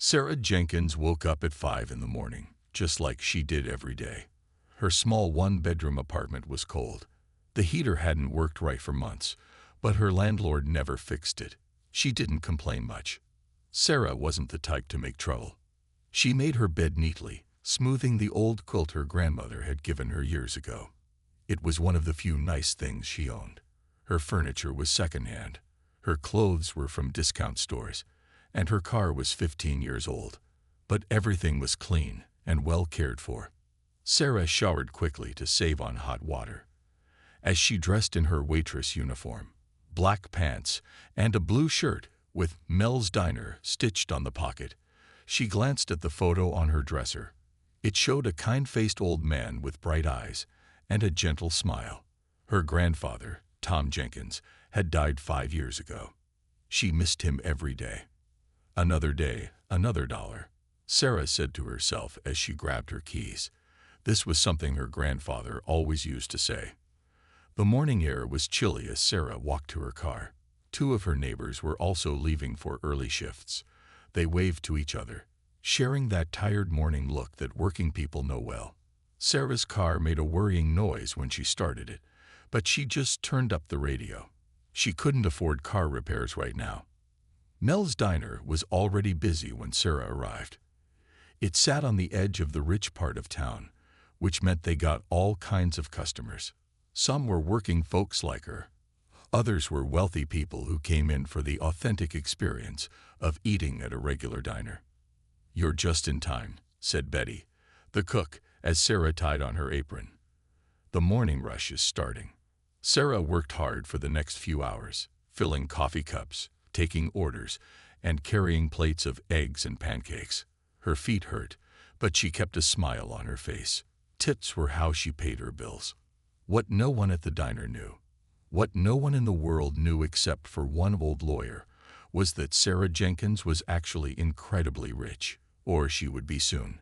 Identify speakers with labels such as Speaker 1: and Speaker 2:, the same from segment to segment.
Speaker 1: Sarah Jenkins woke up at 5 in the morning, just like she did every day. Her small one-bedroom apartment was cold. The heater hadn't worked right for months, but her landlord never fixed it. She didn't complain much. Sarah wasn't the type to make trouble. She made her bed neatly, smoothing the old quilt her grandmother had given her years ago. It was one of the few nice things she owned. Her furniture was secondhand. Her clothes were from discount stores, and her car was 15 years old. But everything was clean and well cared for. Sarah showered quickly to save on hot water. As she dressed in her waitress uniform, black pants, and a blue shirt with Mel's Diner stitched on the pocket, she glanced at the photo on her dresser. It showed a kind-faced old man with bright eyes and a gentle smile. Her grandfather, Tom Jenkins, had died 5 years ago. She missed him every day. Another day, another dollar, Sarah said to herself as she grabbed her keys. This was something her grandfather always used to say. The morning air was chilly as Sarah walked to her car. 2 of her neighbors were also leaving for early shifts. They waved to each other, sharing that tired morning look that working people know well. Sarah's car made a worrying noise when she started it, but she just turned up the radio. She couldn't afford car repairs right now. Mel's Diner was already busy when Sarah arrived. It sat on the edge of the rich part of town, which meant they got all kinds of customers. Some were working folks like her. Others were wealthy people who came in for the authentic experience of eating at a regular diner. "You're just in time," said Betty, the cook, as Sarah tied on her apron. "The morning rush is starting." Sarah worked hard for the next few hours, filling coffee cups, taking orders, and carrying plates of eggs and pancakes. Her feet hurt, but she kept a smile on her face. Tips were how she paid her bills. What no one at the diner knew, what no one in the world knew except for one old lawyer, was that Sarah Jenkins was actually incredibly rich, or she would be soon.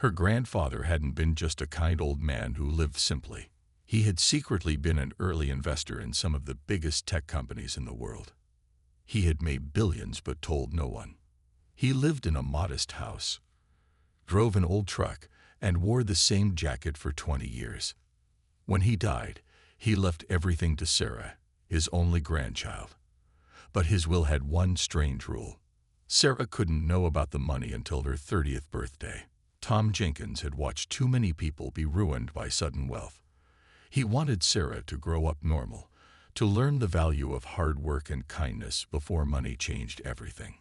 Speaker 1: Her grandfather hadn't been just a kind old man who lived simply. He had secretly been an early investor in some of the biggest tech companies in the world. He had made billions but told no one. He lived in a modest house, drove an old truck, and wore the same jacket for 20 years. When he died, he left everything to Sarah, his only grandchild. But his will had one strange rule. Sarah couldn't know about the money until her 30th birthday. Tom Jenkins had watched too many people be ruined by sudden wealth. He wanted Sarah to grow up normal, to learn the value of hard work and kindness before money changed everything.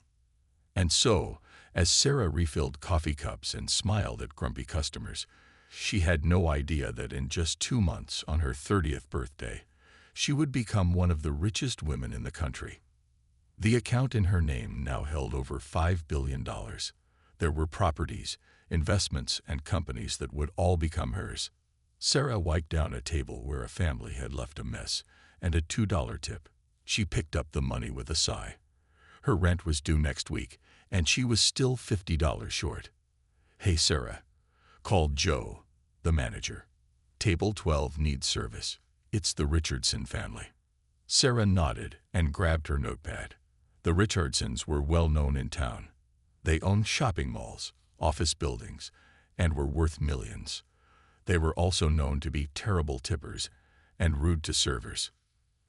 Speaker 1: And so, as Sarah refilled coffee cups and smiled at grumpy customers, she had no idea that in just 2 months, on her 30th birthday, she would become one of the richest women in the country. The account in her name now held over $5 billion. There were properties, investments, and companies that would all become hers. Sarah wiped down a table where a family had left a mess and a $2 tip. She picked up the money with a sigh. Her rent was due next week, and she was still $50 short. "Hey, Sarah," called Joe, the manager. "Table 12 needs service. It's the Richardson family." Sarah nodded and grabbed her notepad. The Richardsons were well known in town. They owned shopping malls, office buildings, and were worth millions. They were also known to be terrible tippers and rude to servers.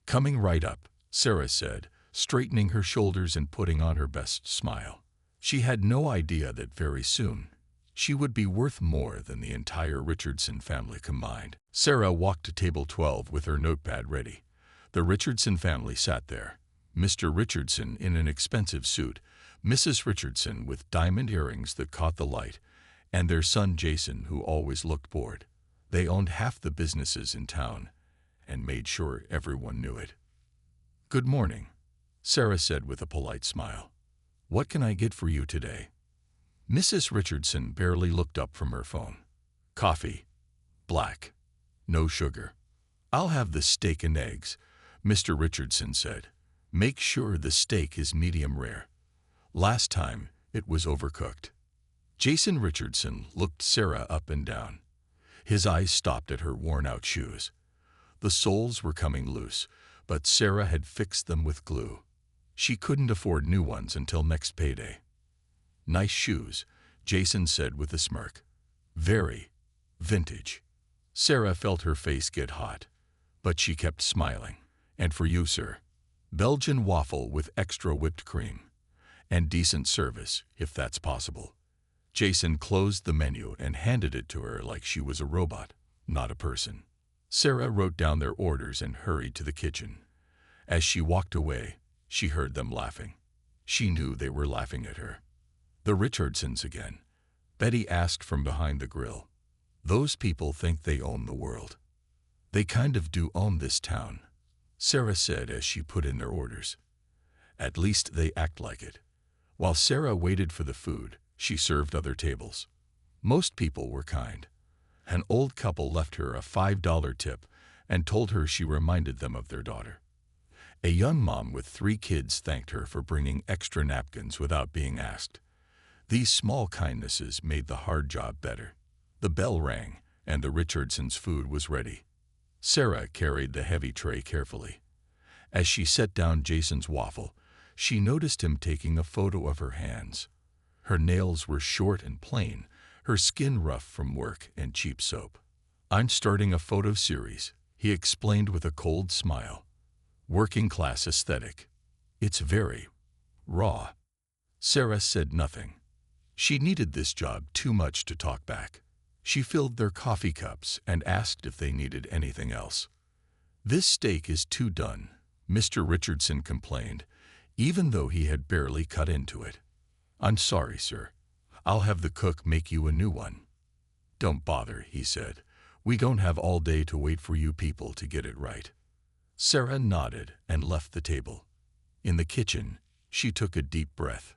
Speaker 1: "Coming right up," Sarah said, straightening her shoulders and putting on her best smile. She had no idea that very soon she would be worth more than the entire Richardson family combined. Sarah walked to table 12 with her notepad ready. The Richardson family sat there. Mr. Richardson in an expensive suit, Mrs. Richardson with diamond earrings that caught the light, and their son Jason, who always looked bored. They owned half the businesses in town and made sure everyone knew it. "Good morning," Sarah said with a polite smile. "What can I get for you today?" Mrs. Richardson barely looked up from her phone. "Coffee. Black. No sugar." "I'll have the steak and eggs," Mr. Richardson said. "Make sure the steak is medium rare. Last time, it was overcooked." Jason Richardson looked Sarah up and down. His eyes stopped at her worn-out shoes. The soles were coming loose, but Sarah had fixed them with glue. She couldn't afford new ones until next payday. Nice shoes, Jason said with a smirk. Very vintage. Sarah felt her face get hot, but she kept smiling. And for you, sir, Belgian waffle with extra whipped cream. And decent service, if that's possible. Jason closed the menu and handed it to her like she was a robot, not a person. Sarah wrote down their orders and hurried to the kitchen. As she walked away, she heard them laughing. She knew they were laughing at her. The Richardsons again. Betty asked from behind the grill. Those people think they own the world. They kind of do own this town, Sarah said as she put in their orders. At least they act like it. While Sarah waited for the food, she served other tables. Most people were kind. An old couple left her a $5 tip and told her she reminded them of their daughter. A young mom with 3 kids thanked her for bringing extra napkins without being asked. These small kindnesses made the hard job better. The bell rang, and the Richardsons' food was ready. Sarah carried the heavy tray carefully. As she set down Jason's waffle, she noticed him taking a photo of her hands. Her nails were short and plain, her skin rough from work and cheap soap. I'm starting a photo series, he explained with a cold smile. Working class aesthetic. It's very raw. Sarah said nothing. She needed this job too much to talk back. She filled their coffee cups and asked if they needed anything else. This steak is too done, Mr. Richardson complained, even though he had barely cut into it. I'm sorry, sir. I'll have the cook make you a new one. Don't bother, he said. We don't have all day to wait for you people to get it right. Sarah nodded and left the table. In the kitchen, she took a deep breath.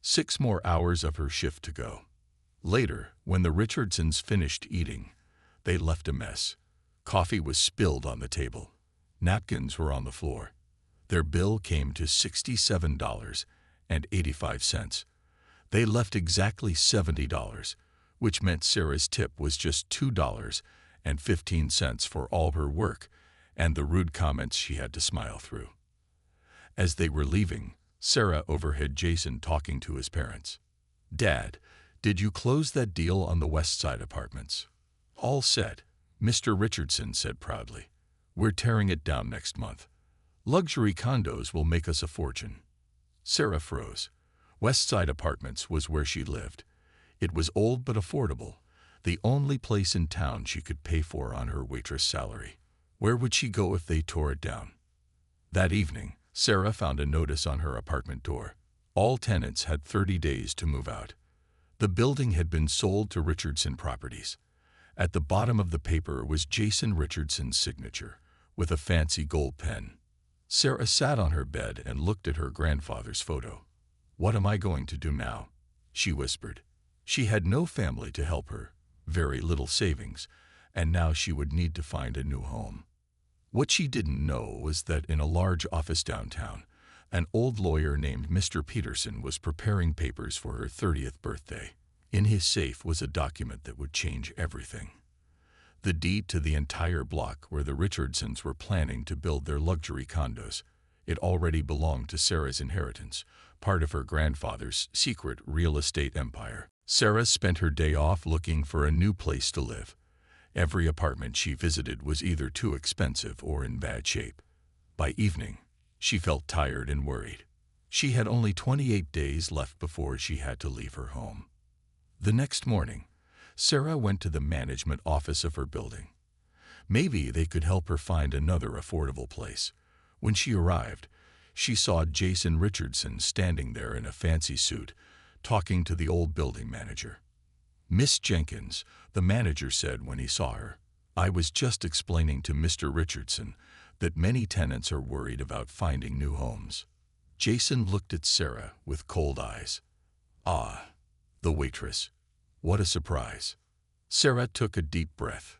Speaker 1: 6 more hours of her shift to go. Later, when the Richardsons finished eating, they left a mess. Coffee was spilled on the table. Napkins were on the floor. Their bill came to $67.85. They left exactly $70, which meant Sarah's tip was just $2.15 for all her work and the rude comments she had to smile through. As they were leaving, Sarah overheard Jason talking to his parents. Dad, did you close that deal on the West Side apartments? All set, Mr. Richardson said proudly. We're tearing it down next month. Luxury condos will make us a fortune. Sarah froze. West Side Apartments was where she lived. It was old but affordable, the only place in town she could pay for on her waitress salary. Where would she go if they tore it down? That evening, Sarah found a notice on her apartment door. All tenants had 30 days to move out. The building had been sold to Richardson Properties. At the bottom of the paper was Jason Richardson's signature, with a fancy gold pen. Sarah sat on her bed and looked at her grandfather's photo. What am I going to do now? She whispered. She had no family to help her, very little savings, and now she would need to find a new home. What she didn't know was that in a large office downtown, an old lawyer named Mr. Peterson was preparing papers for her 30th birthday. In his safe was a document that would change everything. The deed to the entire block where the Richardsons were planning to build their luxury condos. It already belonged to Sarah's inheritance, part of her grandfather's secret real estate empire. Sarah spent her day off looking for a new place to live. Every apartment she visited was either too expensive or in bad shape. By evening, she felt tired and worried. She had only 28 days left before she had to leave her home. The next morning, Sarah went to the management office of her building. Maybe they could help her find another affordable place. When she arrived, she saw Jason Richardson standing there in a fancy suit, talking to the old building manager. Miss Jenkins, the manager said when he saw her, I was just explaining to Mr. Richardson that many tenants are worried about finding new homes. Jason looked at Sarah with cold eyes. Ah, the waitress. What a surprise. Sarah took a deep breath.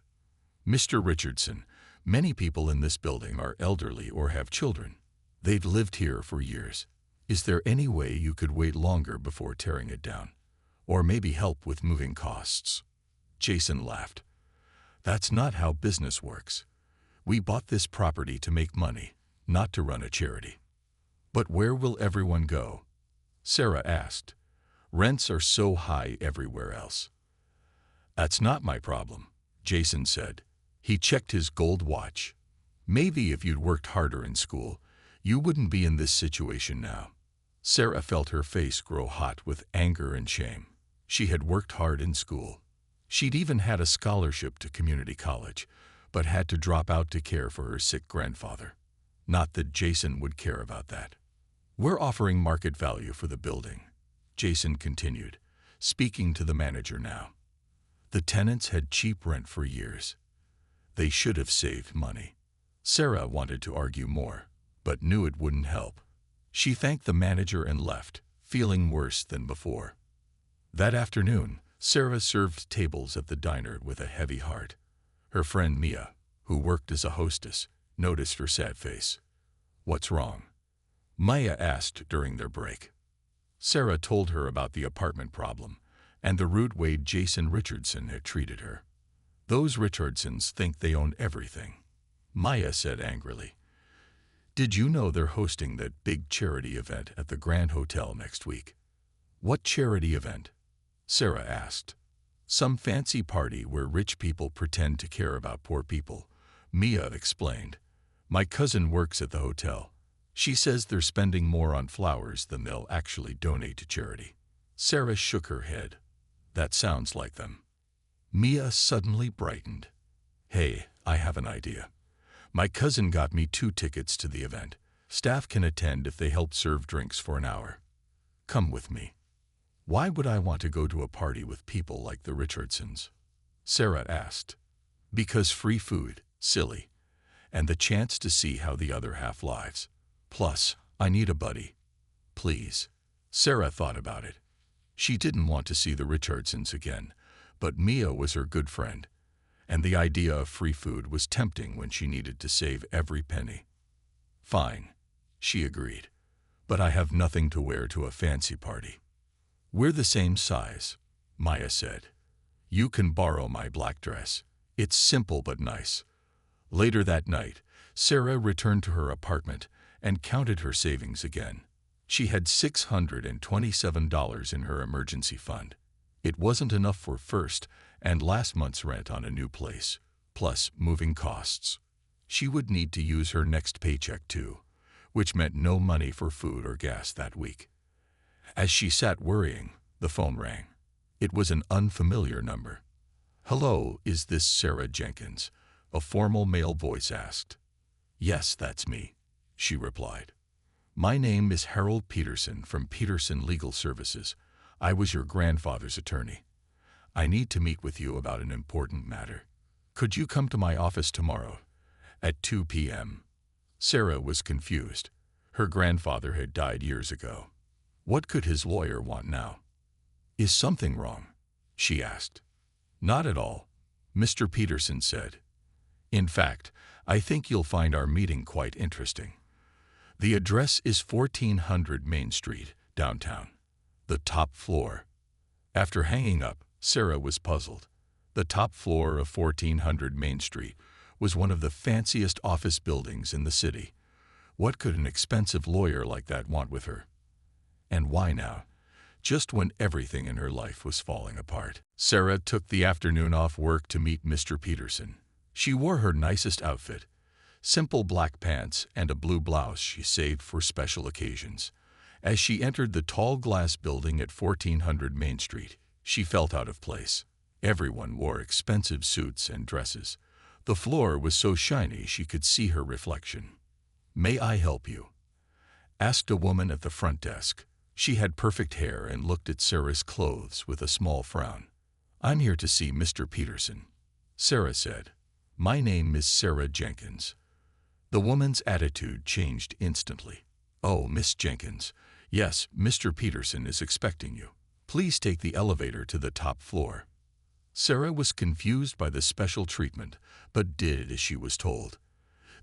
Speaker 1: Mr. Richardson, many people in this building are elderly or have children. They've lived here for years. Is there any way you could wait longer before tearing it down? Or maybe help with moving costs? Jason laughed. That's not how business works. We bought this property to make money, not to run a charity. But where will everyone go? Sarah asked. Rents are so high everywhere else. That's not my problem, Jason said. He checked his gold watch. Maybe if you'd worked harder in school, you wouldn't be in this situation now. Sarah felt her face grow hot with anger and shame. She had worked hard in school. She'd even had a scholarship to community college, but had to drop out to care for her sick grandfather. Not that Jason would care about that. We're offering market value for the building, Jason continued, speaking to the manager now. The tenants had cheap rent for years. They should have saved money. Sarah wanted to argue more, but knew it wouldn't help. She thanked the manager and left, feeling worse than before. That afternoon, Sarah served tables at the diner with a heavy heart. Her friend Mia, who worked as a hostess, noticed her sad face. "What's wrong?" Maya asked during their break. Sarah told her about the apartment problem and the rude way Jason Richardson had treated her. "Those Richardsons think they own everything," Maya said angrily. "Did you know they're hosting that big charity event at the Grand Hotel next week?" "What charity event?" Sarah asked. "Some fancy party where rich people pretend to care about poor people," Mia explained. "My cousin works at the hotel. She says they're spending more on flowers than they'll actually donate to charity." Sarah shook her head. "That sounds like them." Mia suddenly brightened. "Hey, I have an idea. My cousin got me 2 tickets to the event. Staff can attend if they help serve drinks for an hour. Come with me." "Why would I want to go to a party with people like the Richardsons?" Sarah asked. "Because free food, silly, and the chance to see how the other half lives. Plus, I need a buddy." "Please." Sarah thought about it. She didn't want to see the Richardsons again, but Mia was her good friend, and the idea of free food was tempting when she needed to save every penny. "Fine," she agreed, "but I have nothing to wear to a fancy party." "We're the same size," Maya said. "You can borrow my black dress. It's simple but nice." Later that night, Sarah returned to her apartment and counted her savings again. She had $627 in her emergency fund. It wasn't enough for first and last month's rent on a new place, plus moving costs. She would need to use her next paycheck too, which meant no money for food or gas that week. As she sat worrying, the phone rang. It was an unfamiliar number. "Hello, is this Sarah Jenkins?" a formal male voice asked. "Yes, that's me," she replied. "My name is Harold Peterson from Peterson Legal Services. I was your grandfather's attorney. I need to meet with you about an important matter. Could you come to my office tomorrow at 2 p.m.? Sarah was confused. Her grandfather had died years ago. What could his lawyer want now? "Is something wrong?" she asked. "Not at all," Mr. Peterson said. "In fact, I think you'll find our meeting quite interesting. The address is 1400 Main Street, downtown. The top floor." After hanging up, Sarah was puzzled. The top floor of 1400 Main Street was one of the fanciest office buildings in the city. What could an expensive lawyer like that want with her? And why now? Just when everything in her life was falling apart. Sarah took the afternoon off work to meet Mr. Peterson. She wore her nicest outfit, simple black pants and a blue blouse she saved for special occasions. As she entered the tall glass building at 1400 Main Street, she felt out of place. Everyone wore expensive suits and dresses. The floor was so shiny she could see her reflection. "May I help you?" asked a woman at the front desk. She had perfect hair and looked at Sarah's clothes with a small frown. "I'm here to see Mr. Peterson," Sarah said. "My name is Sarah Jenkins." The woman's attitude changed instantly. "Oh, Miss Jenkins. Yes, Mr. Peterson is expecting you. Please take the elevator to the top floor." Sarah was confused by the special treatment, but did as she was told.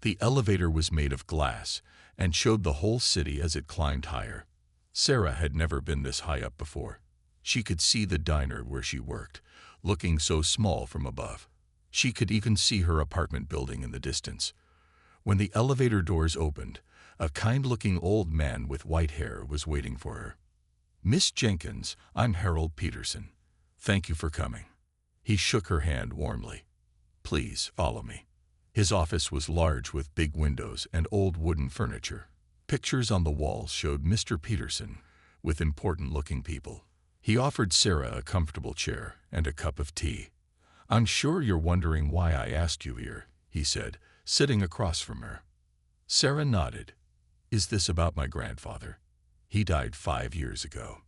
Speaker 1: The elevator was made of glass and showed the whole city as it climbed higher. Sarah had never been this high up before. She could see the diner where she worked, looking so small from above. She could even see her apartment building in the distance. When the elevator doors opened, a kind-looking old man with white hair was waiting for her. "Miss Jenkins, I'm Harold Peterson. Thank you for coming." He shook her hand warmly. "Please follow me." His office was large with big windows and old wooden furniture. Pictures on the walls showed Mr. Peterson with important-looking people. He offered Sarah a comfortable chair and a cup of tea. "I'm sure you're wondering why I asked you here," he said, sitting across from her. Sarah nodded. "Is this about my grandfather? He died 5 years ago."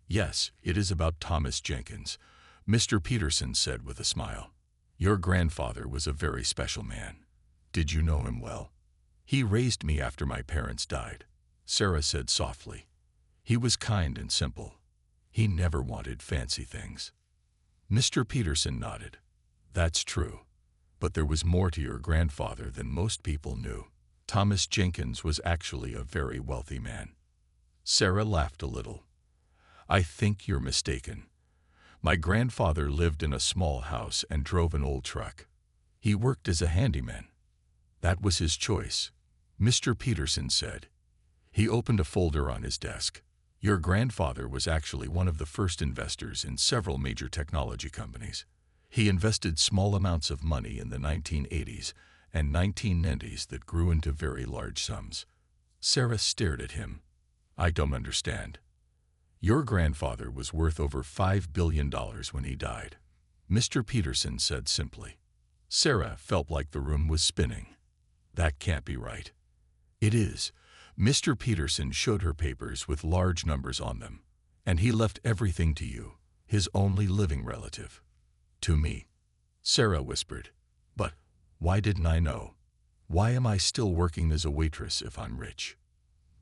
Speaker 1: "Yes, it is about Thomas Jenkins," Mr. Peterson said with a smile. "Your grandfather was a very special man. Did you know him well?" "He raised me after my parents died," Sarah said softly. "He was kind and simple. He never wanted fancy things." Mr. Peterson nodded. "That's true. But there was more to your grandfather than most people knew. Thomas Jenkins was actually a very wealthy man." Sarah laughed a little. "I think you're mistaken. My grandfather lived in a small house and drove an old truck. He worked as a handyman. That was his choice," Mr. Peterson said. He opened a folder on his desk. "Your grandfather was actually one of the first investors in several major technology companies. He invested small amounts of money in the 1980s and 1990s that grew into very large sums." Sarah stared at him. "I don't understand." "Your grandfather was worth over $5 billion when he died," Mr. Peterson said simply. Sarah felt like the room was spinning. "That can't be right." "It is." Mr. Peterson showed her papers with large numbers on them. "And he left everything to you, his only living relative." "To me," Sarah whispered. "But why didn't I know? Why am I still working as a waitress if I'm rich?"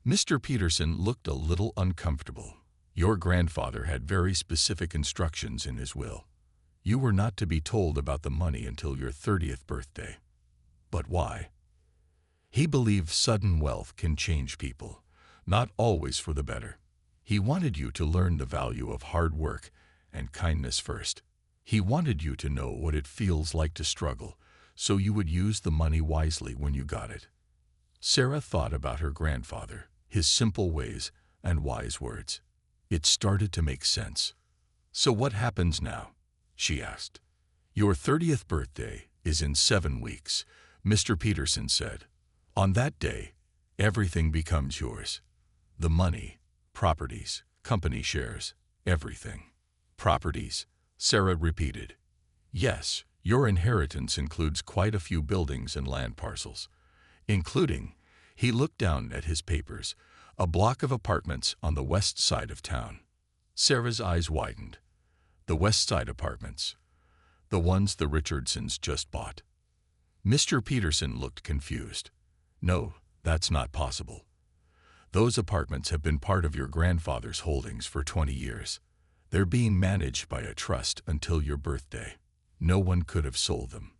Speaker 1: Mr. Peterson looked a little uncomfortable. "Your grandfather had very specific instructions in his will. You were not to be told about the money until your 30th birthday." "But why?" "He believed sudden wealth can change people, not always for the better. He wanted you to learn the value of hard work and kindness first. He wanted you to know what it feels like to struggle, so you would use the money wisely when you got it." Sarah thought about her grandfather, his simple ways and wise words. It started to make sense. "So what happens now?" she asked. "Your 30th birthday is in 7 weeks," Mr. Peterson said. "On that day, everything becomes yours. The money, properties, company shares, everything." "Properties," Sarah repeated. "Yes, your inheritance includes quite a few buildings and land parcels, including," he looked down at his papers, "a block of apartments on the west side of town." Sarah's eyes widened. "The West Side apartments. The ones the Richardsons just bought." Mr. Peterson looked confused. "No, that's not possible. Those apartments have been part of your grandfather's holdings for 20 years. They're being managed by a trust until your birthday. No one could have sold them."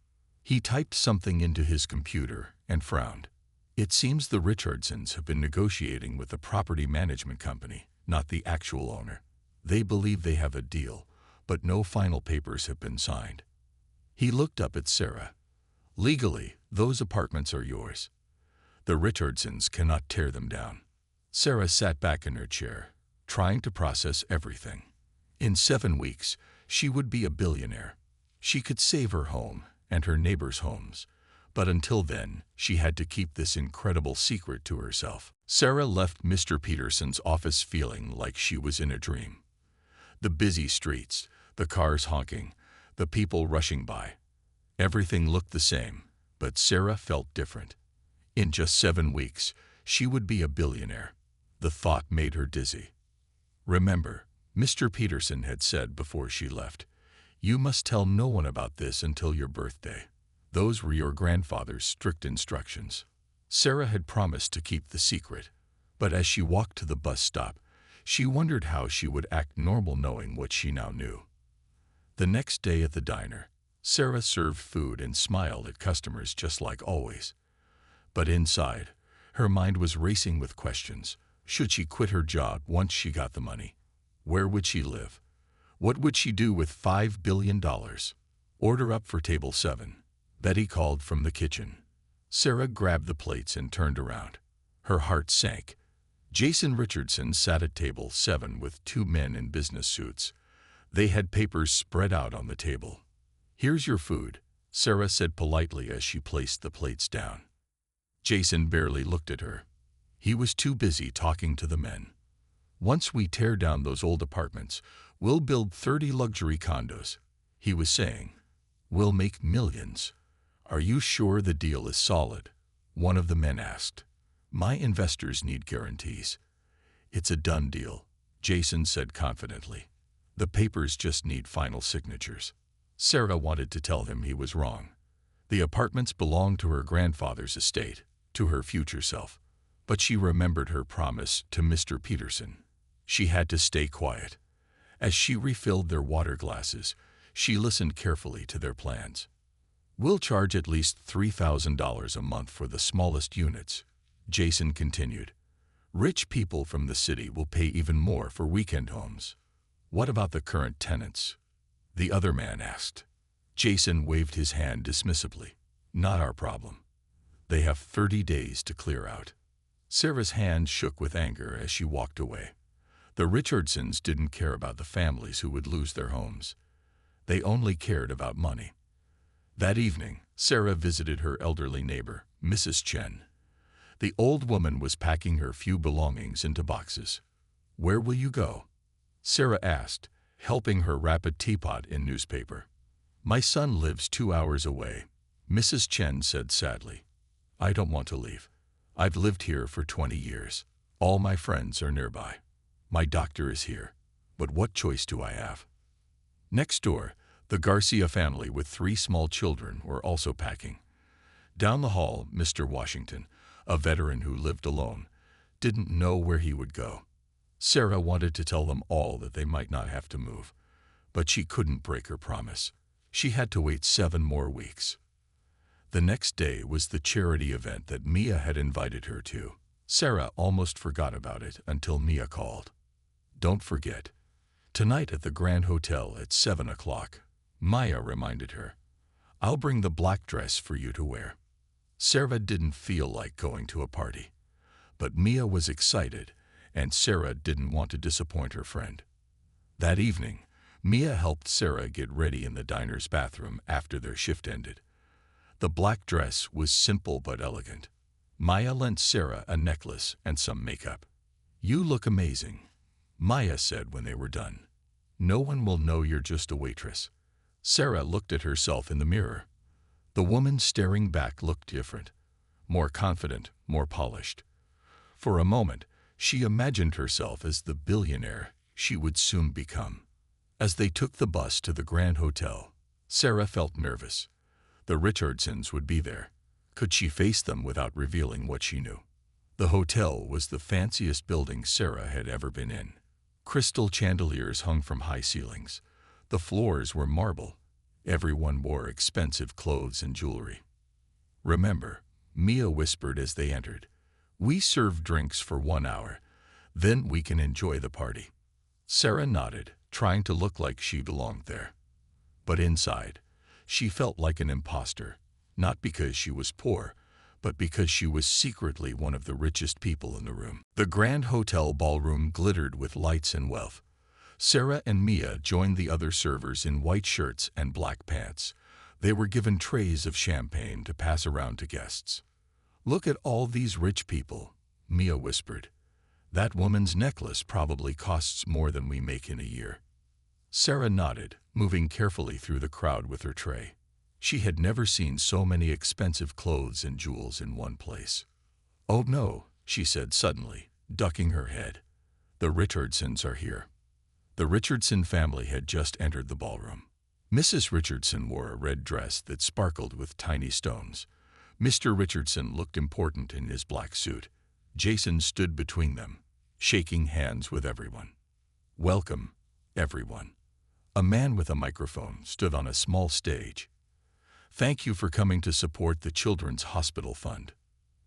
Speaker 1: He typed something into his computer and frowned. "It seems the Richardsons have been negotiating with the property management company, not the actual owner. They believe they have a deal, but no final papers have been signed." He looked up at Sarah. "Legally, those apartments are yours. The Richardsons cannot tear them down." Sarah sat back in her chair, trying to process everything. In 7 weeks, she would be a billionaire. She could save her home and her neighbors' homes, but until then, she had to keep this incredible secret to herself. Sarah left Mr. Peterson's office feeling like she was in a dream. The busy streets, the cars honking, the people rushing by. Everything looked the same, but Sarah felt different. In just 7 weeks, she would be a billionaire. The thought made her dizzy. "Remember," Mr. Peterson had said before she left, "you must tell no one about this until your birthday. Those were your grandfather's strict instructions." Sarah had promised to keep the secret, but as she walked to the bus stop, she wondered how she would act normal knowing what she now knew. The next day at the diner, Sarah served food and smiled at customers just like always. But inside, her mind was racing with questions. Should she quit her job once she got the money? Where would she live? What would she do with $5 billion? "Order up for table 7. Betty called from the kitchen. Sarah grabbed the plates and turned around. Her heart sank. Jason Richardson sat at table 7 with 2 men in business suits. They had papers spread out on the table. "Here's your food," Sarah said politely as she placed the plates down. Jason barely looked at her. He was too busy talking to the men. "Once we tear down those old apartments, we'll build 30 luxury condos," he was saying. "We'll make millions." "Are you sure the deal is solid?" one of the men asked. "My investors need guarantees." "It's a done deal," Jason said confidently. "The papers just need final signatures." Sarah wanted to tell him he was wrong. The apartments belonged to her grandfather's estate, to her future self. But she remembered her promise to Mr. Peterson. She had to stay quiet. As she refilled their water glasses, she listened carefully to their plans. "We'll charge at least $3,000 a month for the smallest units," Jason continued. "Rich people from the city will pay even more for weekend homes." "What about the current tenants?" the other man asked. Jason waved his hand dismissively. "Not our problem. They have 30 days to clear out." Sarah's hand shook with anger as she walked away. The Richardsons didn't care about the families who would lose their homes. They only cared about money. That evening, Sarah visited her elderly neighbor, Mrs. Chen. The old woman was packing her few belongings into boxes. "Where will you go?" Sarah asked, helping her wrap a teapot in newspaper. "My son lives 2 hours away," Mrs. Chen said sadly. "I don't want to leave. I've lived here for 20 years. All my friends are nearby. My doctor is here. But what choice do I have?" Next door, the Garcia family with 3 small children were also packing. Down the hall, Mr. Washington, a veteran who lived alone, didn't know where he would go. Sarah wanted to tell them all that they might not have to move, but she couldn't break her promise. She had to wait 7 more weeks. The next day was the charity event that Mia had invited her to. Sarah almost forgot about it until Mia called. "Don't forget. Tonight at the Grand Hotel at 7 o'clock, Maya reminded her. "I'll bring the black dress for you to wear." Sarah didn't feel like going to a party, but Mia was excited, and Sarah didn't want to disappoint her friend. That evening, Mia helped Sarah get ready in the diner's bathroom after their shift ended. The black dress was simple but elegant. Maya lent Sarah a necklace and some makeup. "You look amazing," Maya said when they were done. "No one will know you're just a waitress." Sarah looked at herself in the mirror. The woman staring back looked different, more confident, more polished. For a moment, she imagined herself as the billionaire she would soon become. As they took the bus to the Grand Hotel, Sarah felt nervous. The Richardsons would be there. Could she face them without revealing what she knew? The hotel was the fanciest building Sarah had ever been in. Crystal chandeliers hung from high ceilings. The floors were marble. Everyone wore expensive clothes and jewelry. "Remember," Mia whispered as they entered, "we serve drinks for 1 hour. Then we can enjoy the party." Sarah nodded, trying to look like she belonged there. But inside, she felt like an imposter, not because she was poor, but because she was secretly one of the richest people in the room. The Grand Hotel ballroom glittered with lights and wealth. Sarah and Mia joined the other servers in white shirts and black pants. They were given trays of champagne to pass around to guests. "Look at all these rich people," Mia whispered. "That woman's necklace probably costs more than we make in a year." Sarah nodded, moving carefully through the crowd with her tray. She had never seen so many expensive clothes and jewels in one place. "Oh no," she said suddenly, ducking her head. "The Richardsons are here." The Richardson family had just entered the ballroom. Mrs. Richardson wore a red dress that sparkled with tiny stones. Mr. Richardson looked important in his black suit. Jason stood between them, shaking hands with everyone. "Welcome, everyone." A man with a microphone stood on a small stage. "Thank you for coming to support the Children's Hospital Fund."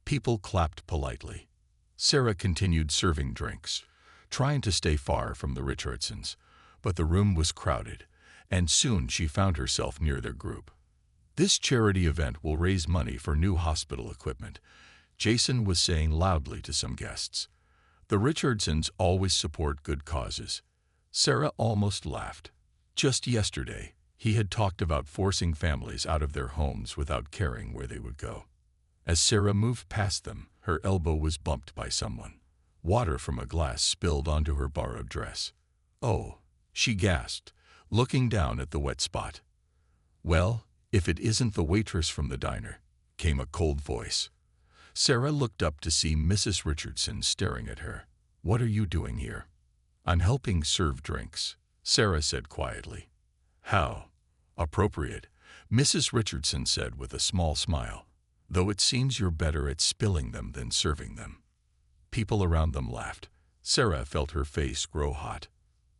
Speaker 1: People clapped politely. Sarah continued serving drinks, trying to stay far from the Richardsons, but the room was crowded, and soon she found herself near their group. "This charity event will raise money for new hospital equipment," Jason was saying loudly to some guests. The Richardsons always support good causes. Sarah almost laughed. Just yesterday, he had talked about forcing families out of their homes without caring where they would go. As Sarah moved past them, her elbow was bumped by someone. Water from a glass spilled onto her borrowed dress. "Oh," she gasped, looking down at the wet spot. "Well, if it isn't the waitress from the diner," came a cold voice. Sarah looked up to see Mrs. Richardson staring at her. "What are you doing here?" "I'm helping serve drinks," Sarah said quietly. "How appropriate," Mrs. Richardson said with a small smile, "though it seems you're better at spilling them than serving them." People around them laughed. Sarah felt her face grow hot.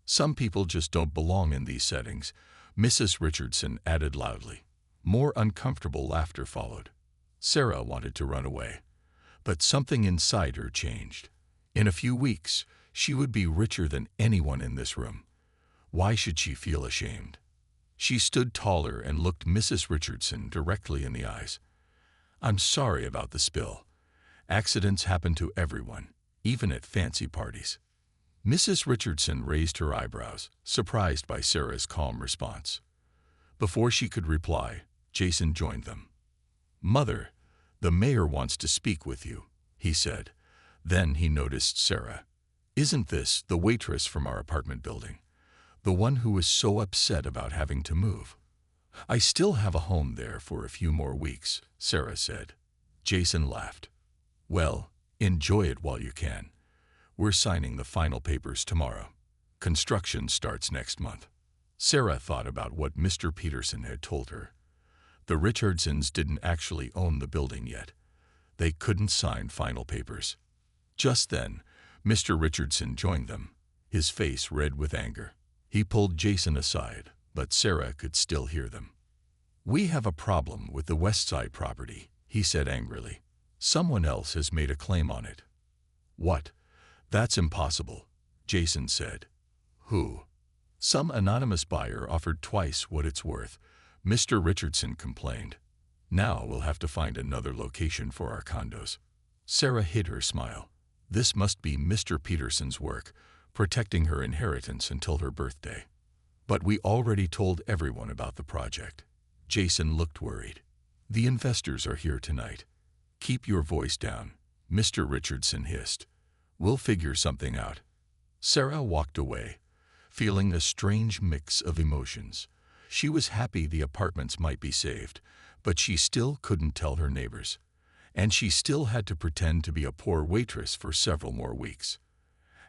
Speaker 1: "Some people just don't belong in these settings," Mrs. Richardson added loudly. More uncomfortable laughter followed. Sarah wanted to run away, but something inside her changed. In a few weeks, she would be richer than anyone in this room. Why should she feel ashamed? She stood taller and looked Mrs. Richardson directly in the eyes. "I'm sorry about the spill. Accidents happen to everyone, even at fancy parties." Mrs. Richardson raised her eyebrows, surprised by Sarah's calm response. Before she could reply, Jason joined them. "Mother, the mayor wants to speak with you," he said. Then he noticed Sarah. "Isn't this the waitress from our apartment building? The one who was so upset about having to move?" "I still have a home there for a few more weeks," Sarah said. Jason laughed. "Well, enjoy it while you can. We're signing the final papers tomorrow. Construction starts next month." Sarah thought about what Mr. Peterson had told her. The Richardsons didn't actually own the building yet. They couldn't sign final papers. Just then, Mr. Richardson joined them, his face red with anger. He pulled Jason aside, but Sarah could still hear them. "We have a problem with the West Side property," he said angrily. "Someone else has made a claim on it." "What? That's impossible," Jason said. "Who?" "Some anonymous buyer offered twice what it's worth," Mr. Richardson complained. "Now we'll have to find another location for our condos." Sarah hid her smile. This must be Mr. Peterson's work, protecting her inheritance until her birthday. "But we already told everyone about the project." Jason looked worried. "The investors are here tonight." "Keep your voice down," Mr. Richardson hissed. "We'll figure something out." Sarah walked away, feeling a strange mix of emotions. She was happy the apartments might be saved, but she still couldn't tell her neighbors. And she still had to pretend to be a poor waitress for several more weeks.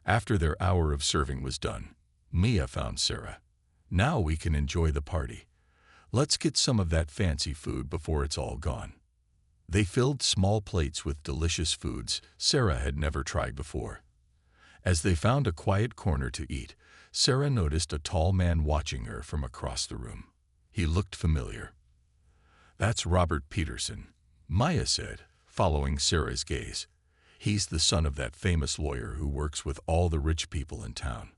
Speaker 1: After their hour of serving was done, Mia found Sarah. "Now we can enjoy the party. Let's get some of that fancy food before it's all gone." They filled small plates with delicious foods Sarah had never tried before. As they found a quiet corner to eat, Sarah noticed a tall man watching her from across the room. He looked familiar. "That's Robert Peterson," Maya said, following Sarah's gaze. "He's the son of that famous lawyer who works with all the rich people in town."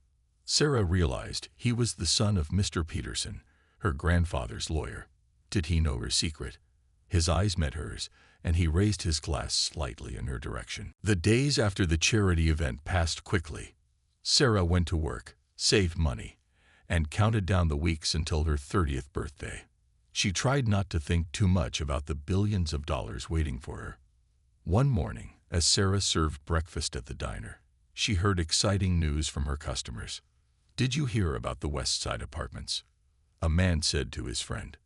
Speaker 1: Sarah realized he was the son of Mr. Peterson, her grandfather's lawyer. Did he know her secret? His eyes met hers, and he raised his glass slightly in her direction. The days after the charity event passed quickly. Sarah went to work, saved money, and counted down the weeks until her 30th birthday. She tried not to think too much about the billions of dollars waiting for her. One morning, as Sarah served breakfast at the diner, she heard exciting news from her customers. "Did you hear about the West Side apartments?" a man said to his friend.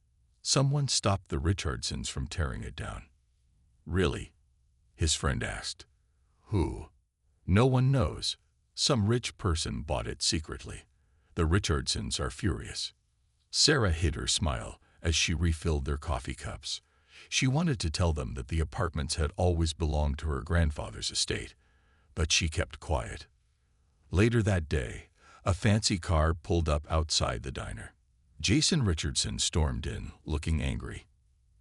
Speaker 1: "Someone stopped the Richardsons from tearing it down." "Really?" his friend asked. "Who?" "No one knows. Some rich person bought it secretly. The Richardsons are furious." Sarah hid her smile as she refilled their coffee cups. She wanted to tell them that the apartments had always belonged to her grandfather's estate, but she kept quiet. Later that day, a fancy car pulled up outside the diner. Jason Richardson stormed in, looking angry.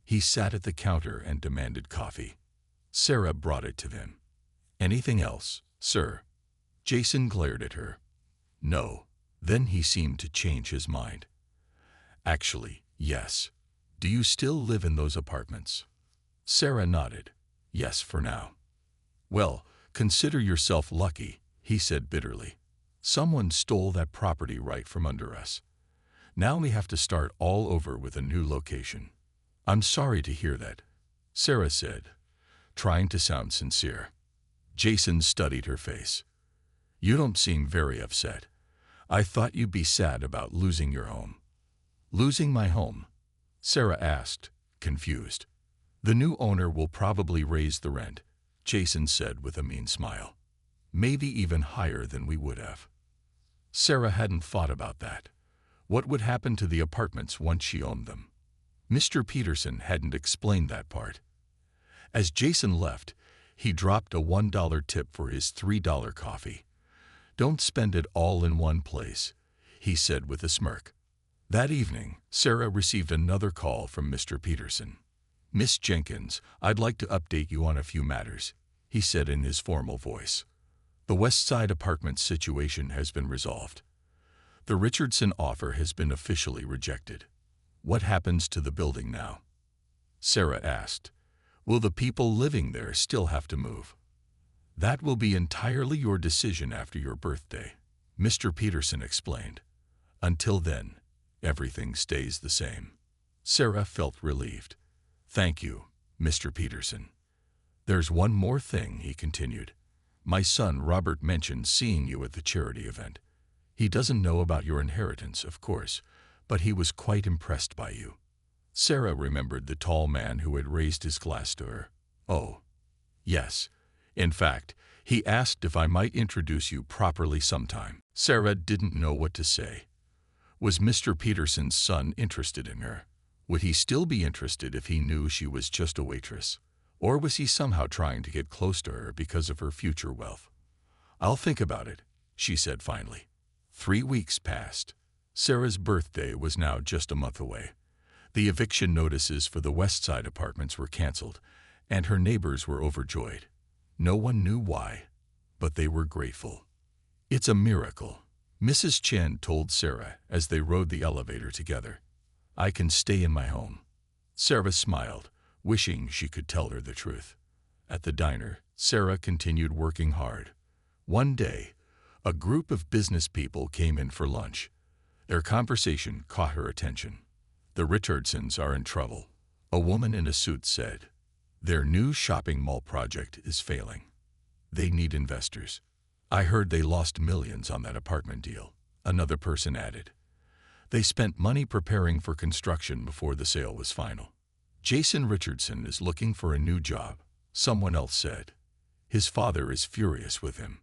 Speaker 1: He sat at the counter and demanded coffee. Sarah brought it to him. "Anything else, sir?" Jason glared at her. "No." Then he seemed to change his mind. "Actually, yes. Do you still live in those apartments?" Sarah nodded. "Yes, for now." "Well, consider yourself lucky," he said bitterly. Someone stole that property right from under us. Now we have to start all over with a new location. I'm sorry to hear that, Sarah said, trying to sound sincere. Jason studied her face. You don't seem very upset. I thought you'd be sad about losing your home. Losing my home? Sarah asked, confused. The new owner will probably raise the rent, Jason said with a mean smile. Maybe even higher than we would have. Sarah hadn't thought about that. What would happen to the apartments once she owned them? Mr. Peterson hadn't explained that part. As Jason left, he dropped a $1 tip for his $3 coffee. Don't spend it all in one place, he said with a smirk. That evening, Sarah received another call from Mr. Peterson. Miss Jenkins, I'd like to update you on a few matters, he said in his formal voice. The West Side Apartments situation has been resolved. The Richardson offer has been officially rejected. What happens to the building now? Sarah asked. Will the people living there still have to move? That will be entirely your decision after your birthday, Mr. Peterson explained. Until then, everything stays the same. Sarah felt relieved. Thank you, Mr. Peterson. There's one more thing, he continued. My son Robert mentioned seeing you at the charity event. He doesn't know about your inheritance, of course, but he was quite impressed by you. Sarah remembered the tall man who had raised his glass to her. Oh, yes. In fact, he asked if I might introduce you properly sometime. Sarah didn't know what to say. Was Mr. Peterson's son interested in her? Would he still be interested if he knew she was just a waitress? Or was he somehow trying to get close to her because of her future wealth? I'll think about it, she said finally. 3 weeks passed. Sarah's birthday was now just a month away. The eviction notices for the West Side apartments were canceled, and her neighbors were overjoyed. No one knew why, but they were grateful. It's a miracle, Mrs. Chen told Sarah as they rode the elevator together. I can stay in my home. Sarah smiled, wishing she could tell her the truth. At the diner, Sarah continued working hard. One day, a group of business people came in for lunch. Their conversation caught her attention. The Richardsons are in trouble, a woman in a suit said. Their new shopping mall project is failing. They need investors. I heard they lost millions on that apartment deal, another person added. They spent money preparing for construction before the sale was final. Jason Richardson is looking for a new job, someone else said. His father is furious with him.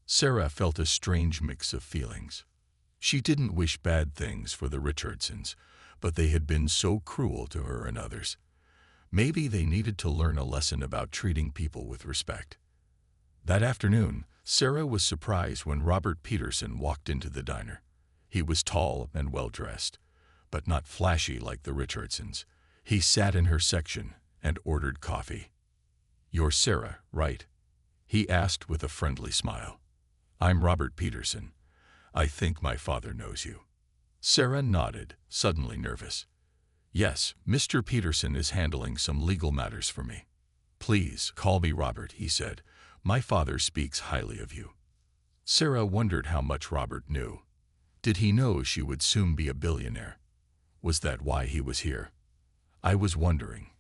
Speaker 1: Sarah felt a strange mix of feelings. She didn't wish bad things for the Richardsons, but they had been so cruel to her and others. Maybe they needed to learn a lesson about treating people with respect. That afternoon, Sarah was surprised when Robert Peterson walked into the diner. He was tall and well-dressed, but not flashy like the Richardsons. He sat in her section and ordered coffee. You're Sarah, right? He asked with a friendly smile. I'm Robert Peterson. I think my father knows you. Sarah nodded, suddenly nervous. Yes, Mr. Peterson is handling some legal matters for me. Please call me Robert, he said. My father speaks highly of you. Sarah wondered how much Robert knew. Did he know she would soon be a billionaire? Was that why he was here? I was wondering,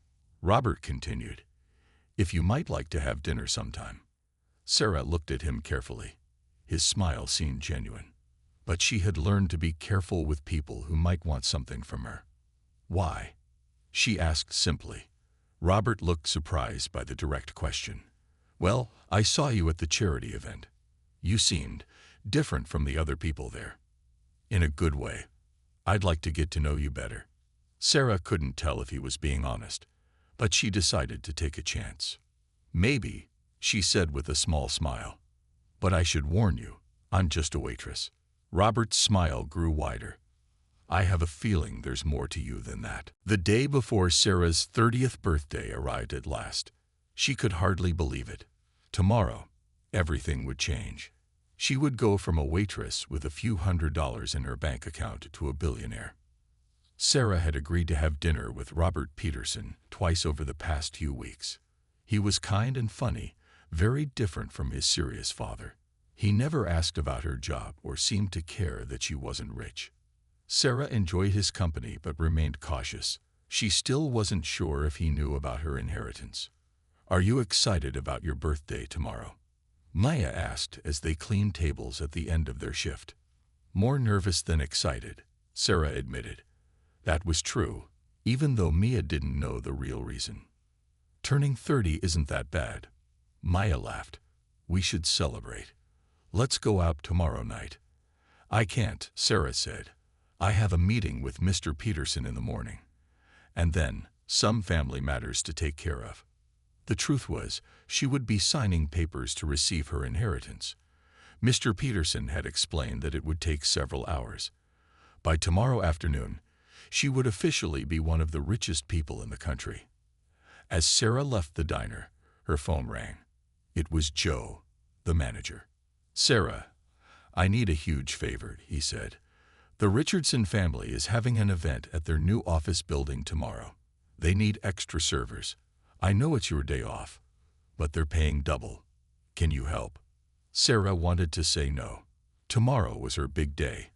Speaker 1: Robert continued, if you might like to have dinner sometime. Sarah looked at him carefully. His smile seemed genuine. But she had learned to be careful with people who might want something from her. Why? She asked simply. Robert looked surprised by the direct question. Well, I saw you at the charity event. You seemed different from the other people there. In a good way. I'd like to get to know you better. Sarah couldn't tell if he was being honest, but she decided to take a chance. Maybe, she said with a small smile. But I should warn you, I'm just a waitress. Robert's smile grew wider. I have a feeling there's more to you than that. The day before Sarah's 30th birthday arrived at last. She could hardly believe it. Tomorrow, everything would change. She would go from a waitress with a few $100s in her bank account to a billionaire. Sarah had agreed to have dinner with Robert Peterson twice over the past few weeks. He was kind and funny, very different from his serious father. He never asked about her job or seemed to care that she wasn't rich. Sarah enjoyed his company but remained cautious. She still wasn't sure if he knew about her inheritance. "Are you excited about your birthday tomorrow?" Maya asked as they cleaned tables at the end of their shift. "More nervous than excited," Sarah admitted. That was true, even though Mia didn't know the real reason. "Turning 30 isn't that bad." Maya laughed. "We should celebrate. Let's go out tomorrow night." "I can't," Sarah said. "I have a meeting with Mr. Peterson in the morning. And then, some family matters to take care of." The truth was, she would be signing papers to receive her inheritance. Mr. Peterson had explained that it would take several hours. By tomorrow afternoon, she would officially be one of the richest people in the country. As Sarah left the diner, her phone rang. It was Joe, the manager. "Sarah, I need a huge favor," he said. "The Richardson family is having an event at their new office building tomorrow. They need extra servers. I know it's your day off, but they're paying double. Can you help?" Sarah wanted to say no. Tomorrow was her big day,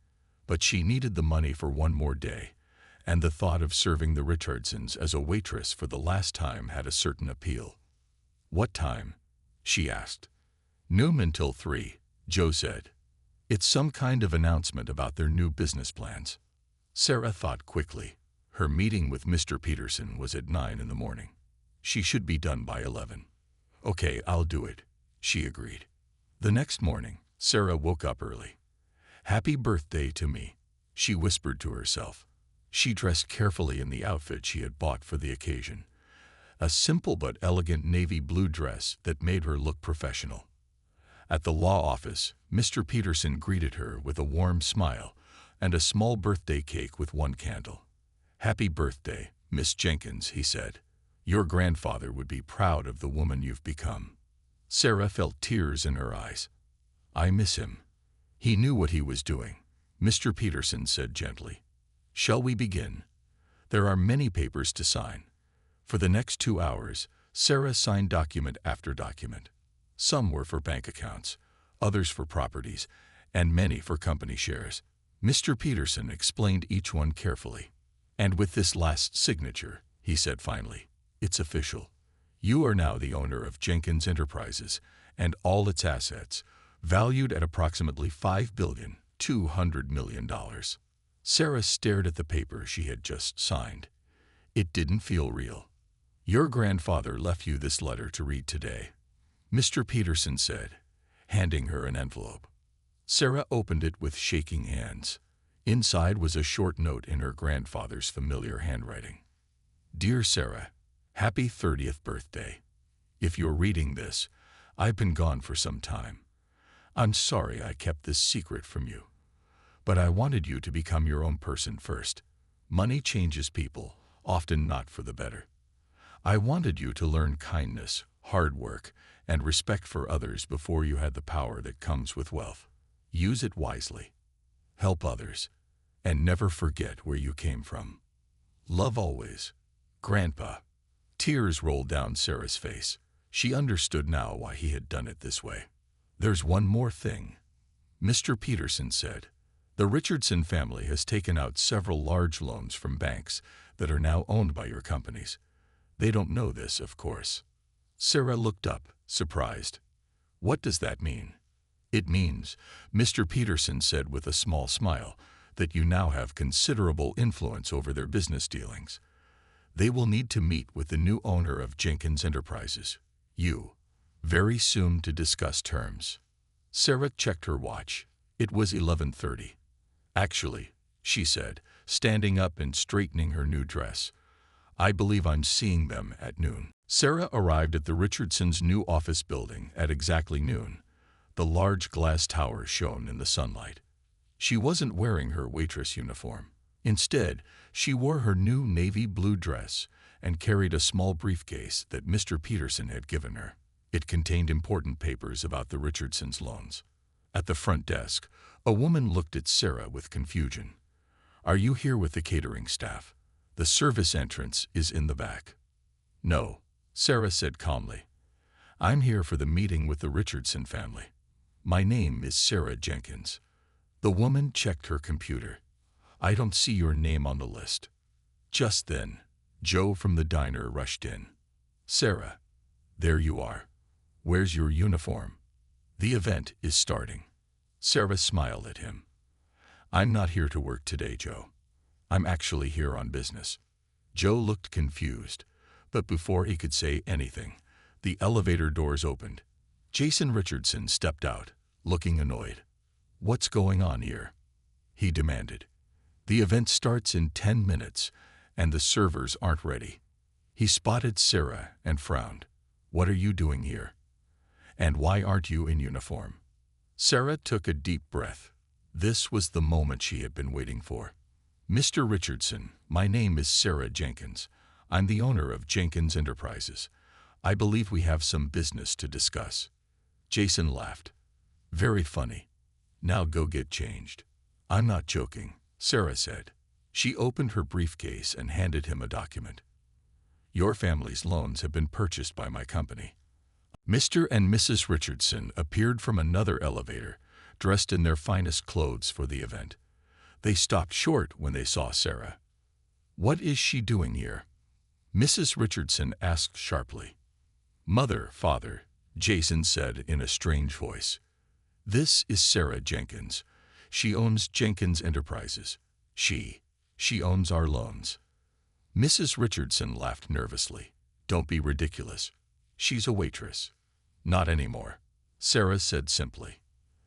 Speaker 1: but she needed the money for one more day, and the thought of serving the Richardsons as a waitress for the last time had a certain appeal. "What time?" she asked. "Noon until 3, Joe said. It's some kind of announcement about their new business plans." Sarah thought quickly. Her meeting with Mr. Peterson was at 9 in the morning. She should be done by 11. "Okay, I'll do it," she agreed. The next morning, Sarah woke up early. "Happy birthday to me," she whispered to herself. She dressed carefully in the outfit she had bought for the occasion, a simple but elegant navy blue dress that made her look professional. At the law office, Mr. Peterson greeted her with a warm smile and a small birthday cake with one candle. "Happy birthday, Miss Jenkins," he said. "Your grandfather would be proud of the woman you've become." Sarah felt tears in her eyes. "I miss him." "He knew what he was doing," Mr. Peterson said gently. "Shall we begin?" There are many papers to sign. For the next 2 hours, Sarah signed document after document. Some were for bank accounts, others for properties, and many for company shares. Mr. Peterson explained each one carefully. "And with this last signature," he said finally, "it's official. You are now the owner of Jenkins Enterprises and all its assets, valued at approximately $5,200,000,000. Sarah stared at the paper she had just signed. It didn't feel real. "Your grandfather left you this letter to read today," Mr. Peterson said, handing her an envelope. Sarah opened it with shaking hands. Inside was a short note in her grandfather's familiar handwriting. "Dear Sarah, happy 30th birthday. If you're reading this, I've been gone for some time. I'm sorry I kept this secret from you. But I wanted you to become your own person first. Money changes people, often not for the better. I wanted you to learn kindness, hard work, and respect for others before you had the power that comes with wealth. Use it wisely. Help others, and never forget where you came from. Love always, Grandpa." Tears rolled down Sarah's face. She understood now why he had done it this way. "There's one more thing," Mr. Peterson said. "The Richardson family has taken out several large loans from banks that are now owned by your companies. They don't know this, of course." Sarah looked up, surprised. "What does that mean?" "It means," Mr. Peterson said with a small smile, "that you now have considerable influence over their business dealings. They will need to meet with the new owner of Jenkins Enterprises, you, very soon to discuss terms." Sarah checked her watch. It was 11:30. "Actually," she said, standing up and straightening her new dress, "I believe I'm seeing them at noon." Sarah arrived at the Richardsons' new office building at exactly noon. The large glass tower shone in the sunlight. She wasn't wearing her waitress uniform. Instead, she wore her new navy blue dress and carried a small briefcase that Mr. Peterson had given her. It contained important papers about the Richardsons' loans. At the front desk, a woman looked at Sarah with confusion. "Are you here with the catering staff? The service entrance is in the back." "No," Sarah said calmly. "I'm here for the meeting with the Richardson family." My name is Sarah Jenkins. The woman checked her computer. I don't see your name on the list. Just then, Joe from the diner rushed in. Sarah, there you are. Where's your uniform? The event is starting. Sarah smiled at him. I'm not here to work today, Joe. I'm actually here on business. Joe looked confused, but before he could say anything, the elevator doors opened. Jason Richardson stepped out, looking annoyed. What's going on here? He demanded. The event starts in 10 minutes, and the servers aren't ready. He spotted Sarah and frowned. What are you doing here? And why aren't you in uniform? Sarah took a deep breath. This was the moment she had been waiting for. Mr. Richardson, my name is Sarah Jenkins. I'm the owner of Jenkins Enterprises. I believe we have some business to discuss. Jason laughed. Very funny. Now go get changed. I'm not joking, Sarah said. She opened her briefcase and handed him a document. Your family's loans have been purchased by my company. Mr. and Mrs. Richardson appeared from another elevator, dressed in their finest clothes for the event. They stopped short when they saw Sarah. What is she doing here? Mrs. Richardson asked sharply. Mother, father, Jason said in a strange voice. This is Sarah Jenkins. She owns Jenkins Enterprises. She owns our loans. Mrs. Richardson laughed nervously. Don't be ridiculous. She's a waitress. Not anymore, Sarah said simply.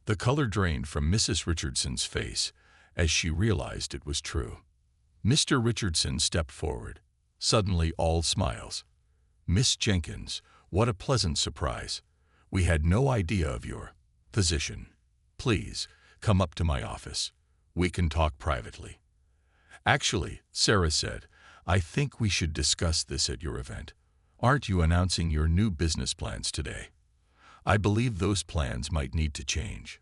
Speaker 1: The color drained from Mrs. Richardson's face as she realized it was true. Mr. Richardson stepped forward, suddenly all smiles. Miss Jenkins, what a pleasant surprise. We had no idea of your position. Please, come up to my office. We can talk privately. Actually, Sarah said, I think we should discuss this at your event. Aren't you announcing your new business plans today? I believe those plans might need to change.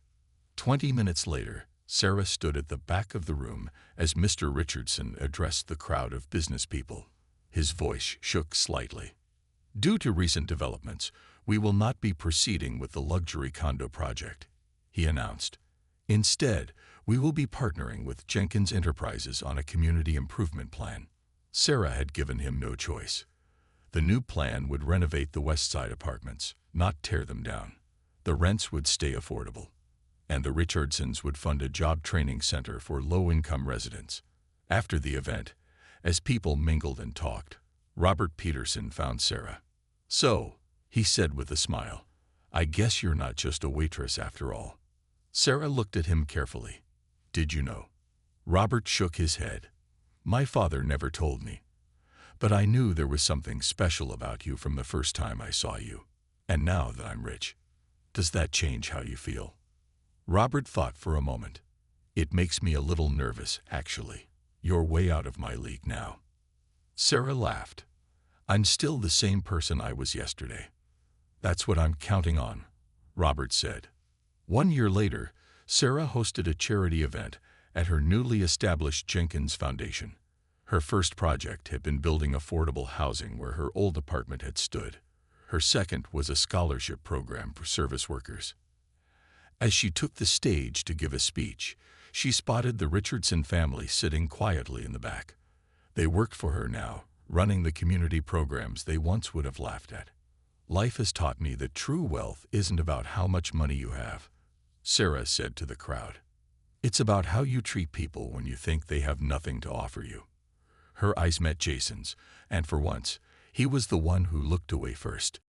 Speaker 1: 20 minutes later, Sarah stood at the back of the room as Mr. Richardson addressed the crowd of business people. His voice shook slightly. Due to recent developments, we will not be proceeding with the luxury condo project, he announced. Instead, we will be partnering with Jenkins Enterprises on a community improvement plan. Sarah had given him no choice. The new plan would renovate the West Side apartments, not tear them down. The rents would stay affordable, and the Richardsons would fund a job training center for low-income residents. After the event, as people mingled and talked, Robert Peterson found Sarah. So, he said with a smile, I guess you're not just a waitress after all. Sarah looked at him carefully. Did you know? Robert shook his head. My father never told me. But I knew there was something special about you from the first time I saw you. And now that I'm rich, does that change how you feel? Robert thought for a moment. It makes me a little nervous, actually. You're way out of my league now. Sarah laughed. I'm still the same person I was yesterday. That's what I'm counting on, Robert said. 1 year later, Sarah hosted a charity event at her newly established Jenkins Foundation. Her first project had been building affordable housing where her old apartment had stood. Her second was a scholarship program for service workers. As she took the stage to give a speech, she spotted the Richardson family sitting quietly in the back. They worked for her now, running the community programs they once would have laughed at. Life has taught me that true wealth isn't about how much money you have, Sarah said to the crowd. It's about how you treat people when you think they have nothing to offer you. Her eyes met Jason's, and for once, he was the one who looked away first.